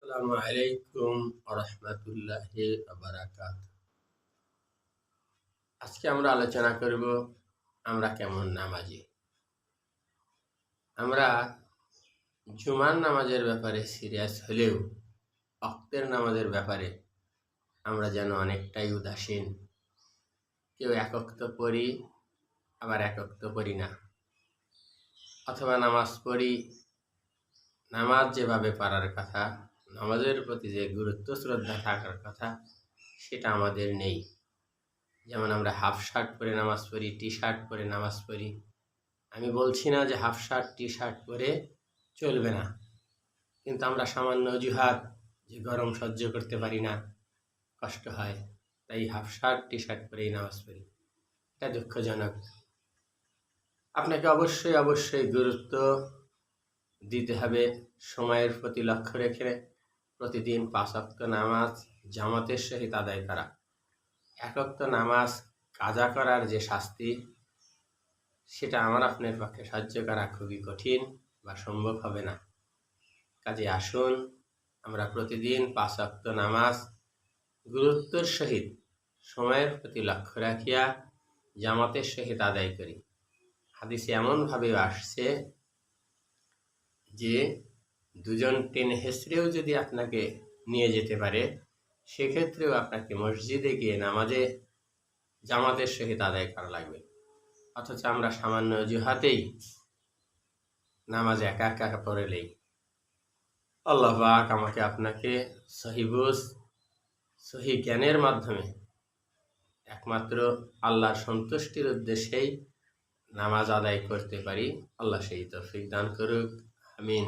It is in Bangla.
আসসালামু আলাইকুম রহমতুল্লাহি বারাকাত। আজকে আমরা আলোচনা করব আমরা কেমন নামাজি। আমরা জুমার নামাজের ব্যাপারে সিরিয়াস হলেও ওয়াক্তের নামাজের ব্যাপারে আমরা যেন অনেকটাই উদাসীন। কেউ এক ওয়াক্ত পড়ি, আবার এক ওয়াক্ত পড়ি না, অথবা নামাজ পড়ি, নামাজ যেভাবে পড়ার কথা, নামাজের প্রতি যে গুরুত্ব শ্রদ্ধা থাকার কথা সেটা আমাদের নেই। যেমন আমরা হাফ শার্ট পরে নামাজ পড়ি, টি শার্ট পরে নামাজ পড়ি। আমি বলছি না যে হাফ শার্ট টি শার্ট পরে চলবে না, কিন্তু আমরা সামান্য অজুহাত, যে গরম সহ্য করতে পারি না, কষ্ট হয়, তাই হাফ শার্ট টি শার্ট পরেই নামাজ পড়ি। এটা দুঃখজনক। আপনাকে অবশ্যই গুরুত্ব দিতে হবে সময়ের প্রতি লক্ষ্য রেখে প্রতিদিন 5 ওয়াক্ত নামাজ জামাতের সহিত আদায় করা। এক ওয়াক্ত নামাজ কাজা করার যে শাস্তি, সেটা আমার আপনার পক্ষে সহ্য করা খুবই কঠিন বা সম্ভব হবে না। কাজে আসুন আমরা প্রতিদিন 5 ওয়াক্ত নামাজ গুরুত্বের সহিত সময়ের প্রতি লক্ষ্য রাখিয়া জামাতের সহিত আদায় করি। হাদিসে এমনভাবে আসছে যে দুজন টেনে হেসড়েও যদি আপনাকে নিয়ে যেতে পারে, সেক্ষেত্রেও আপনাকে মসজিদে গিয়ে নামাজে জামাতের সহিত আদায় করা লাগবে। অথচ আমরা সামান্য অজুহাতেই নামাজ একা একা পড়েলেই। আল্লাহ পাক আমাকে আপনাকে সহি বুঝ, সহি জ্ঞানের মাধ্যমে একমাত্র আল্লাহর সন্তুষ্টির উদ্দেশ্যেই নামাজ আদায় করতে পারি। আল্লাহ সেই তৌফিক দান করুক। আমিন।